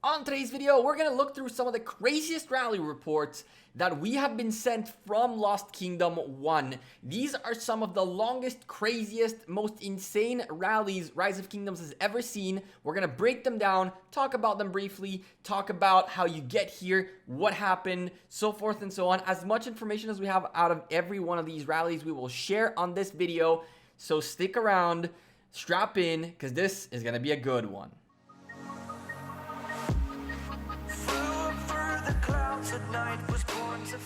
On today's video, we're going to look through some of the craziest rally reports that we have been sent from Lost Kingdom 1. These are some of the longest, craziest, most insane rallies Rise of Kingdoms has ever seen. We're going to break them down, talk about them briefly, talk about how you get here, what happened, so forth and so on. As much information as we have out of every one of these rallies, we will share on this video. So stick around, strap in, because this is going to be a good one.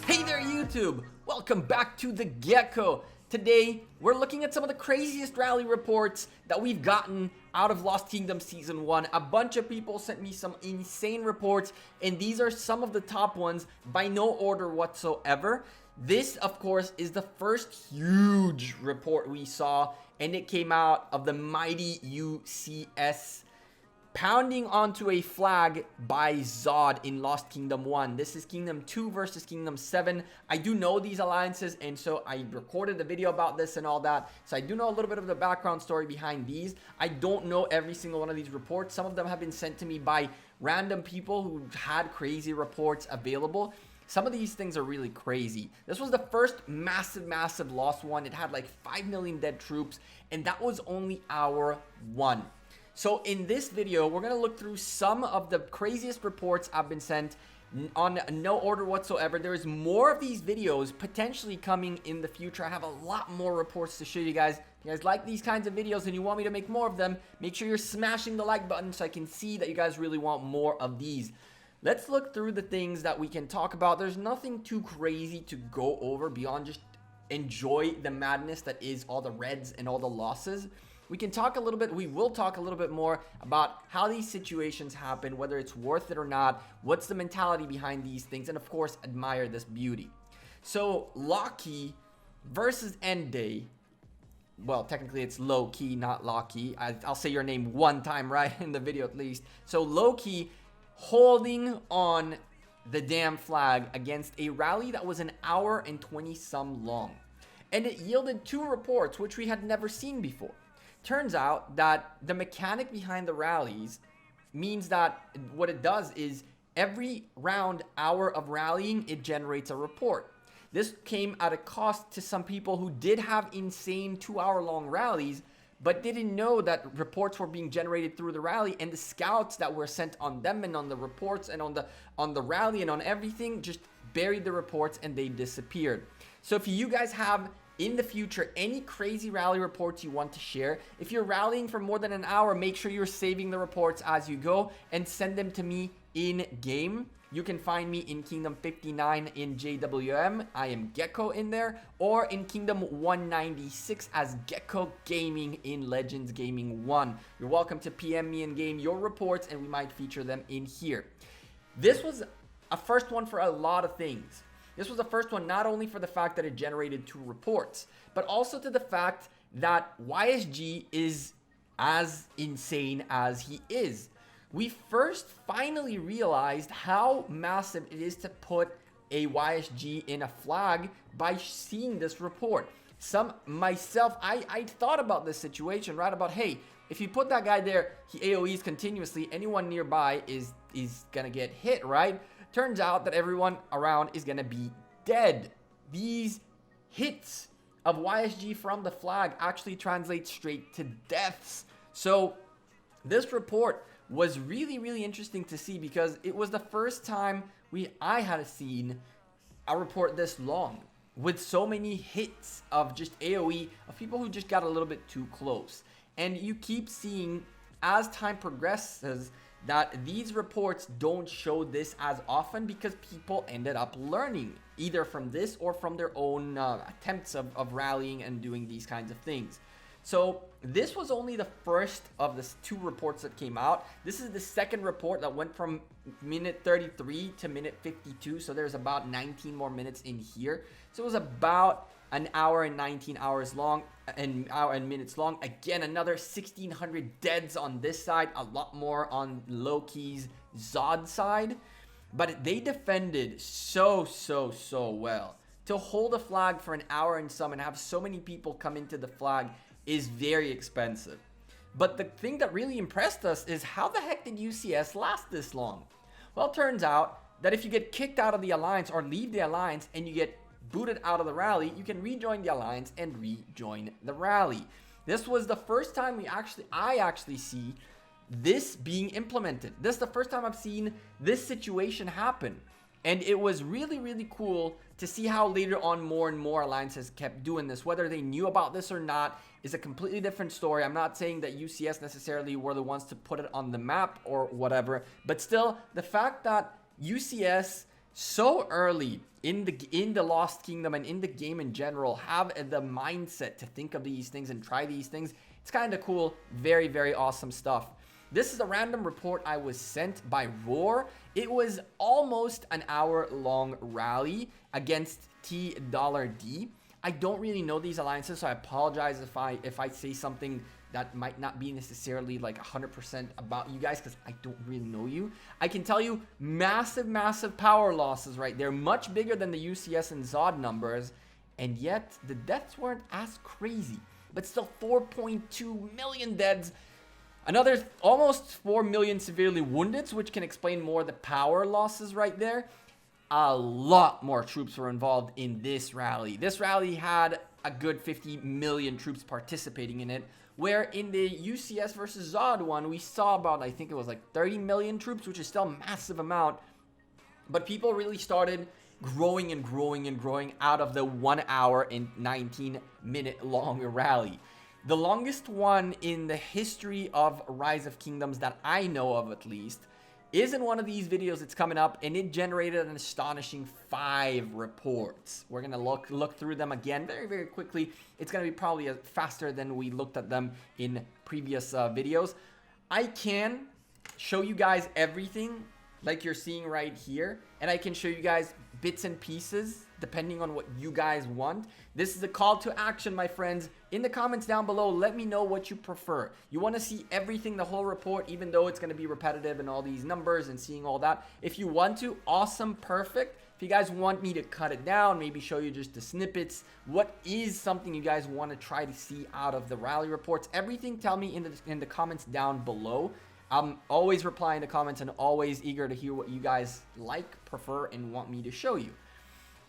Hey there YouTube, welcome back to the Gekko. Today we're looking at some of the craziest rally reports that we've gotten out of Lost Kingdom Season 1. A bunch of people sent me some insane reports, and these are some of the top ones by no order whatsoever. This of course is the first huge report we saw, and it came out of the mighty UCS pounding onto a flag by Zod in Lost Kingdom 1. This is Kingdom 2 versus Kingdom 7. I do know these alliances, and so I recorded a video about this and all that. So I do know a little bit of the background story behind these. I don't know every single one of these reports. Some of them have been sent to me by random people who had crazy reports available. Some of these things are really crazy. This was the first massive Lost one. It had like 5 million dead troops, and that was only hour 1. So in this video, we're going to look through some of the craziest reports I've been sent on no order whatsoever. There's more of these videos potentially coming in the future. I have a lot more reports to show you guys. If you guys like these kinds of videos and you want me to make more of them, make sure you're smashing the like button so I can see that you guys really want more of these. Let's look through the things that we can talk about. There's nothing too crazy to go over beyond just enjoy the madness that is all the reds and all the losses. We can talk a little bit, we will talk a little bit more about how these situations happen, whether it's worth it or not, what's the mentality behind these things, and of course, admire this beauty. So, Loki versus End Day. Well, technically it's Loki, not Loki. I'll say your name one time right in the video at least. So, Loki holding on the damn flag against a rally that was an hour and 20 some long. And it yielded 2 reports, which we had never seen before. Turns out that the mechanic behind the rallies means that what it does is every hour of rallying, it generates a report. This came at a cost to some people who did have insane 2-hour-long rallies, but didn't know that reports were being generated through the rally, and the scouts that were sent on them and on the reports and on the rally and on everything just buried the reports and they disappeared. So if you guys have in the future any crazy rally reports you want to share, if you're rallying for more than an hour, make sure you're saving the reports as you go and send them to me in game. You can find me in Kingdom 59 in JWM, I am Gekko in there, or in Kingdom 196 as Gekko Gaming in Legends Gaming 1. You're welcome to PM me in game your reports, and we might feature them in here. This was a first one for a lot of things. This was the first one not only for the fact that it generated 2 reports, but also to the fact that YSG is as insane as he is. We first finally realized how massive it is to put a YSG in a flag by seeing this report. I thought about this situation, right? About, hey, if you put that guy there, he AoEs continuously, anyone nearby is gonna get hit, right? Turns out that everyone around is gonna be dead. These hits of YSG from the flag actually translate straight to deaths. So this report was really interesting to see, because it was the first time I had seen a report this long with so many hits of just AoE of people who just got a little bit too close. And you keep seeing as time progresses that these reports don't show this as often, because people ended up learning either from this or from their own attempts of rallying and doing these kinds of things. So this was only the first of the 2 reports that came out. This is the second report that went from minute 33 to minute 52. So there's about 19 more minutes in here. So it was about an hour and 19 hours long, an hour and minutes long. Again, another 1,600 deads on this side, a lot more on Loki's Zod side. But they defended so well. To hold a flag for an hour and some and have so many people come into the flag is very expensive. But the thing that really impressed us is how the heck did UCS last this long? Well, it turns out that if you get kicked out of the alliance or leave the alliance and you get booted out of the rally, you can rejoin the alliance and rejoin the rally. This was the first time I actually see this being implemented. This is the first time I've seen this situation happen. And it was really, really cool to see how later on more and more alliances kept doing this. Whether they knew about this or not is a completely different story. I'm not saying that UCS necessarily were the ones to put it on the map or whatever, but still, the fact that UCS so early in the Lost Kingdom and in the game in general have the mindset to think of these things and try these things, it's kind of cool. Very, very awesome stuff. This is a random report I was sent by Roar. It was almost an hour-long rally against T$D. I don't really know these alliances, so I apologize if I say something that might not be necessarily like 100% about you guys, because I don't really know you. I can tell you massive, massive power losses right there, much bigger than the UCS and Zod numbers, and yet the deaths weren't as crazy. But still 4.2 million deaths. Another almost 4 million severely wounded, which can explain more the power losses right there. A lot more troops were involved in this rally. This rally had a good 50 million troops participating in it, where in the UCS versus Zod one, we saw about, I think it was like 30 million troops, which is still a massive amount. But people really started growing and growing and growing out of the 1 hour and 19-minute long rally. The longest one in the history of Rise of Kingdoms that I know of, at least, is in one of these videos. It's coming up, and it generated an astonishing 5 reports. We're gonna look through them again very, very quickly. It's gonna be probably faster than we looked at them in previous videos. I can show you guys everything like you're seeing right here, and I can show you guys bits and pieces depending on what you guys want. This is a call to action, my friends. In the comments down below, let me know what you prefer. You want to see everything, the whole report, even though it's going to be repetitive and all these numbers and seeing all that. If you want to, awesome, perfect. If you guys want me to cut it down, maybe show you just the snippets, what is something you guys want to try to see out of the rally reports, everything, tell me in the comments down below. I'm always replying to comments and always eager to hear what you guys like, prefer, and want me to show you.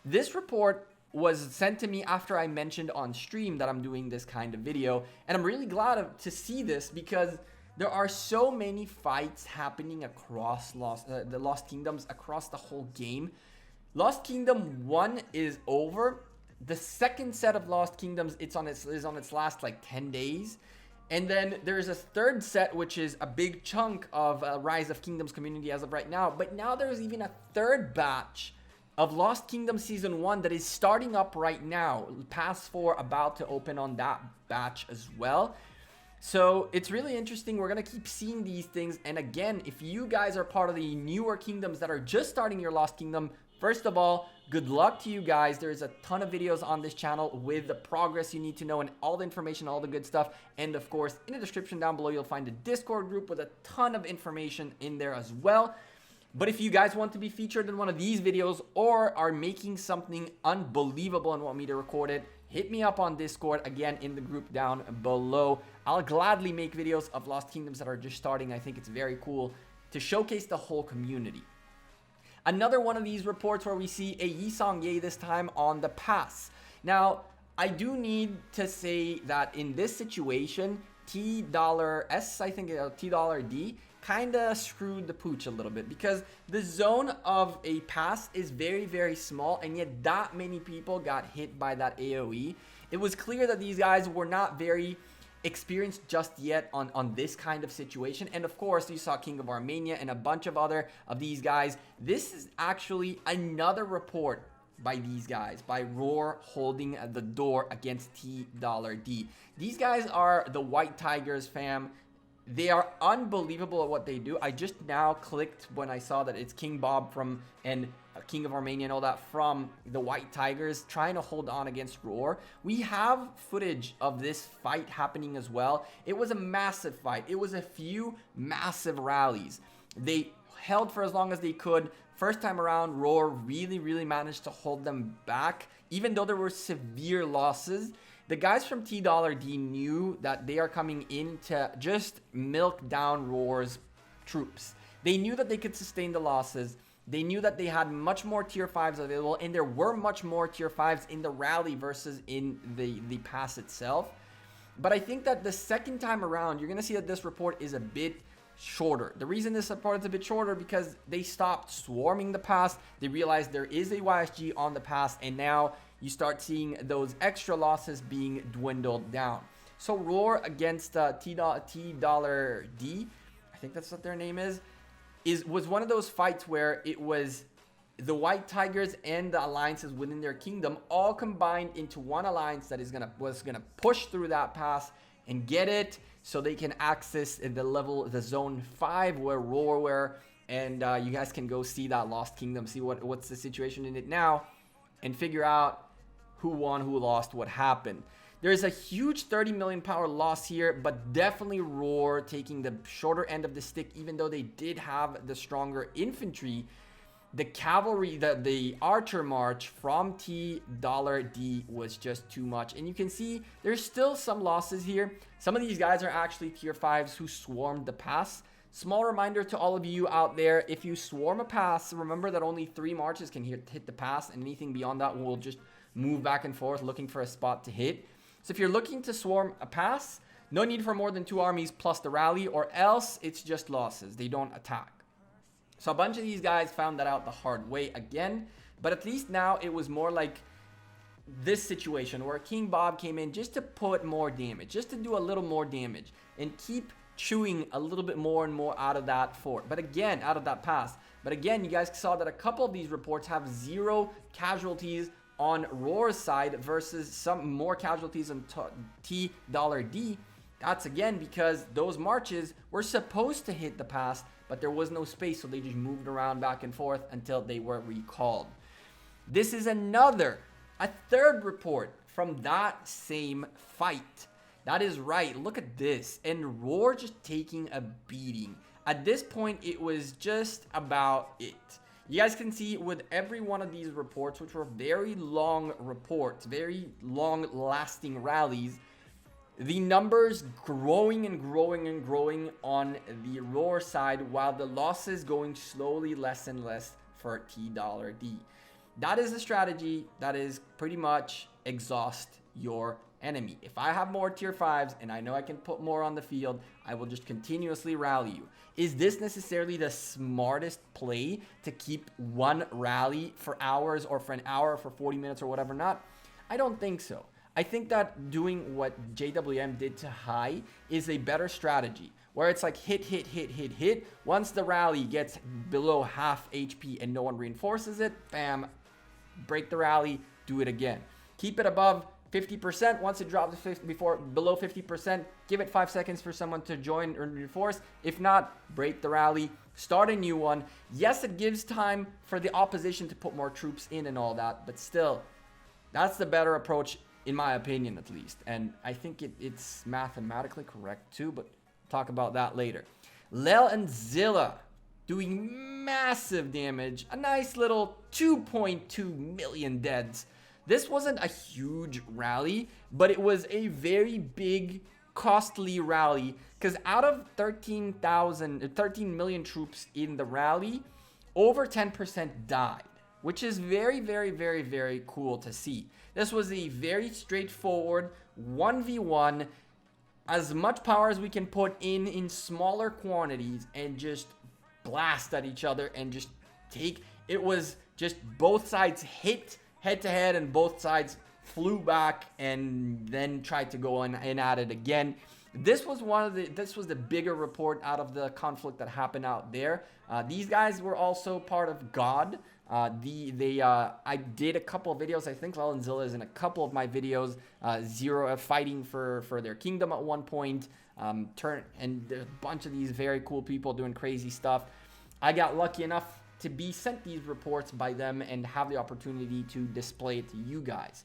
This report was sent to me after I mentioned on stream that I'm doing this kind of video, and I'm really glad to see this because there are so many fights happening across the Lost Kingdoms, across the whole game. Lost Kingdom 1 is over. The second set of Lost Kingdoms, is on its last like 10 days. And then there's a third set, which is a big chunk of Rise of Kingdoms community as of right now. But now there's even a third batch of Lost Kingdom Season 1 that is starting up right now. Pass 4 about to open on that batch as well. So it's really interesting. We're going to keep seeing these things. And again, if you guys are part of the newer kingdoms that are just starting your Lost Kingdom, first of all, good luck to you guys. There's a ton of videos on this channel with the progress you need to know and all the information, all the good stuff. And of course, in the description down below, you'll find a Discord group with a ton of information in there as well. But if you guys want to be featured in one of these videos or are making something unbelievable and want me to record it, hit me up on Discord, again, in the group down below. I'll gladly make videos of Lost Kingdoms that are just starting. I think it's very cool to showcase the whole community. Another one of these reports where we see a Yisong Ye this time on the pass. Now, I do need to say that in this situation, T$S, I think T$D, kind of screwed the pooch a little bit because the zone of a pass is very, very small, and yet that many people got hit by that AoE. It was clear that these guys were not very experienced just yet on this kind of situation. And of course, you saw King of Armenia and a bunch of other of these guys. This is actually another report by these guys, by Roar holding the door against T$D. These guys are the White Tigers, fam. They are unbelievable at what they do. I just now clicked when I saw that it's King Bob and King of Armenia and all that from the White Tigers trying to hold on against Roar. We have footage of this fight happening as well. It was a massive fight. It was a few massive rallies. They held for as long as they could. First time around, Roar really, really managed to hold them back. Even though there were severe losses, The guys from T$D knew that they are coming in to just milk down Roar's troops. They knew that they could sustain the losses. They knew that they had much more tier 5s available, and there were much more tier 5s in the rally versus in the pass itself. But I think that the second time around, you're going to see that this report is a bit shorter. The reason this report is a bit shorter because they stopped swarming the pass. They realized there is a YSG on the pass, and now you start seeing those extra losses being dwindled down. So Roar against T$D, I think that's what their name is, was one of those fights where it was the White Tigers and the alliances within their kingdom all combined into one alliance that was gonna push through that pass and get it, so they can access the zone 5 where Roar were. And you guys can go see that Lost Kingdom, see what's the situation in it now, and figure out who won, who lost, what happened. There's a huge 30 million power loss here, but definitely Roar taking the shorter end of the stick, even though they did have the stronger infantry. The cavalry, the archer march from T$D was just too much. And you can see there's still some losses here. Some of these guys are actually tier 5s who swarmed the pass. Small reminder to all of you out there, if you swarm a pass, remember that only 3 marches can hit the pass, and anything beyond that will just move back and forth looking for a spot to hit. So if you're looking to swarm a pass, no need for more than 2 armies plus the rally, or else it's just losses. They don't attack. So a bunch of these guys found that out the hard way again, but at least now it was more like this situation where King Bob came in just to put more damage, just to do a little more damage and keep chewing a little bit more and more out of that fort. But again, out of that pass. But again, you guys saw that a couple of these reports have 0 casualties on Roar's side versus some more casualties on T$D. That's again because those marches were supposed to hit the pass, but there was no space, so they just moved around back and forth until they were recalled. This is a third report from that same fight. That is right, look at this. And Roar just taking a beating. At this point, it was just about it. You guys can see with every one of these reports, which were very long reports, very long lasting rallies, the numbers growing and growing and growing on the Roar side, while the losses going slowly less and less for T$D. That is the strategy that is pretty much exhaust your enemy. If I have more tier 5s and I know I can put more on the field, I will just continuously rally you. Is this necessarily the smartest play to keep one rally for hours, or for an hour, for 40 minutes or whatever not? I don't think so. I think that doing what JWM did to High is a better strategy, where it's like hit, hit, hit, hit, hit. Once the rally gets below half HP and no one reinforces it, bam, break the rally, do it again. Keep it above 50%. Once it drops below 50%, give it 5 seconds for someone to join or reinforce. If not, break the rally, start a new one. Yes, it gives time for the opposition to put more troops in and all that, but still, that's the better approach, in my opinion at least. And I think it's mathematically correct too, but talk about that later. Lel and Zilla doing massive damage. A nice little 2.2 million deads. This wasn't a huge rally, but it was a very big, costly rally, because out of 13 million troops in the rally, over 10% died, which is very, very, very, very cool to see. This was a very straightforward 1v1, as much power as we can put in smaller quantities, and just blast at each other and just take. It was just both sides hit head to head, and both sides flew back and then tried to go in and at it again. This was the bigger report out of the conflict that happened out there. These guys were also part of God. I did a couple of videos. I think Lel and Zilla is in a couple of my videos. Zero fighting for their kingdom at one point. And a bunch of these very cool people doing crazy stuff. I got lucky enough to be sent these reports by them and have the opportunity to display it to you guys.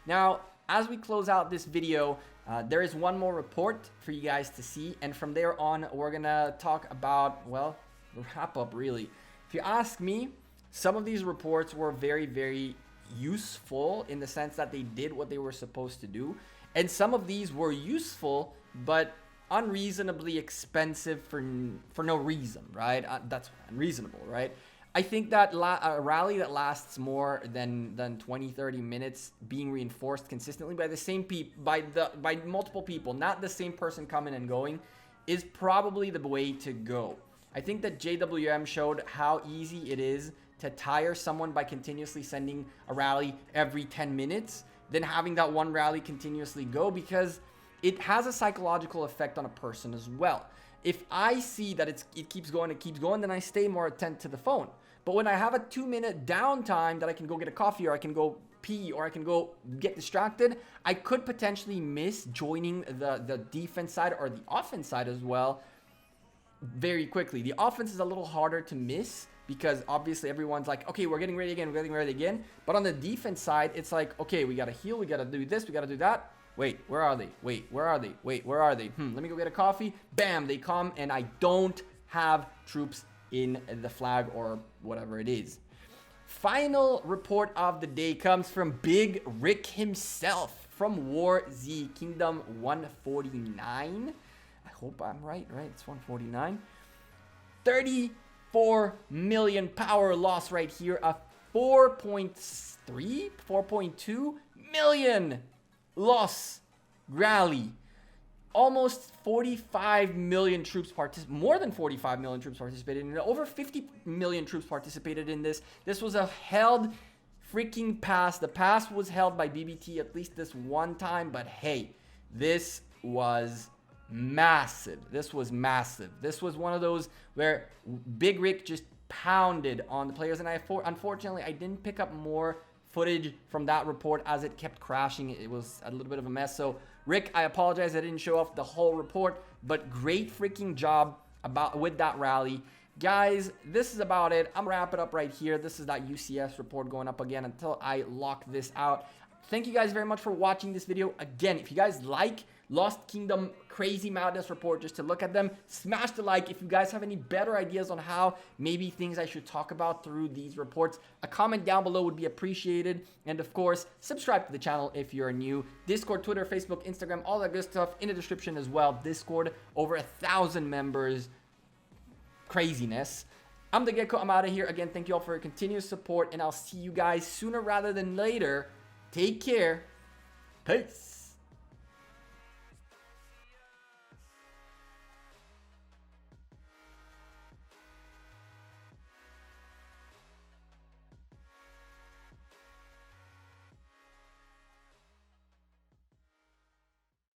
Now, as we close out this video, there is one more report for you guys to see, and from there on, we're gonna talk about, well, the wrap up really. If you ask me, some of these reports were very, very useful in the sense that they did what they were supposed to do. And some of these were useful, but unreasonably expensive for no reason, right? That's unreasonable, right? I think that a rally that lasts more than 20, 30 minutes being reinforced consistently by the same people, by multiple people, not the same person coming and going, is probably the way to go. I think that JWM showed how easy it is to tire someone by continuously sending a rally every 10 minutes than having that one rally continuously go, because it has a psychological effect on a person as well. If I see that it keeps going, then I stay more attentive to the phone. But when I have a 2-minute downtime that I can go get a coffee, or I can go pee, or I can go get distracted, I could potentially miss joining the defense side or the offense side as well very quickly. The offense is a little harder to miss because obviously everyone's like, okay, we're getting ready again. But on the defense side, it's like, okay, we got to heal, we got to do this, we got to do that. Wait, where are they? Wait, where are they? Wait, where are they? Let me go get a coffee. Bam, they come, and I don't have troops in the flag or whatever it is. Final report of the day comes from Big Rick himself from War Z Kingdom 149. I hope I'm right? It's 149. 34 million power loss right here. A 4.2 million loss rally. Almost 45 million troops more than 45 million troops participated in it. Over 50 million troops participated in this. This was a held freaking pass. The pass was held by BBT at least this one time, but hey, this was massive. This was massive. This was one of those where Big Rick just pounded on the players, and unfortunately I didn't pick up more footage from that report as it kept crashing. It was a little bit of a mess. So Rick, I apologize I didn't show off the whole report, but great freaking job with that rally. Guys, this is about it. I'm gonna wrap it up right here. This is that UCS report going up again until I lock this out. Thank you guys very much for watching this video. Again, if you guys like Lost Kingdom Crazy Madness report, just to look at them, smash the like. If you guys have any better ideas on how maybe things I should talk about through these reports, a comment down below would be appreciated. And of course, subscribe to the channel if you're new. Discord, Twitter, Facebook, Instagram, all that good stuff in the description as well. Discord, over 1,000 members. Craziness. I'm the Gekko. I'm out of here. Again, thank you all for your continuous support, and I'll see you guys sooner rather than later. Take care. Peace.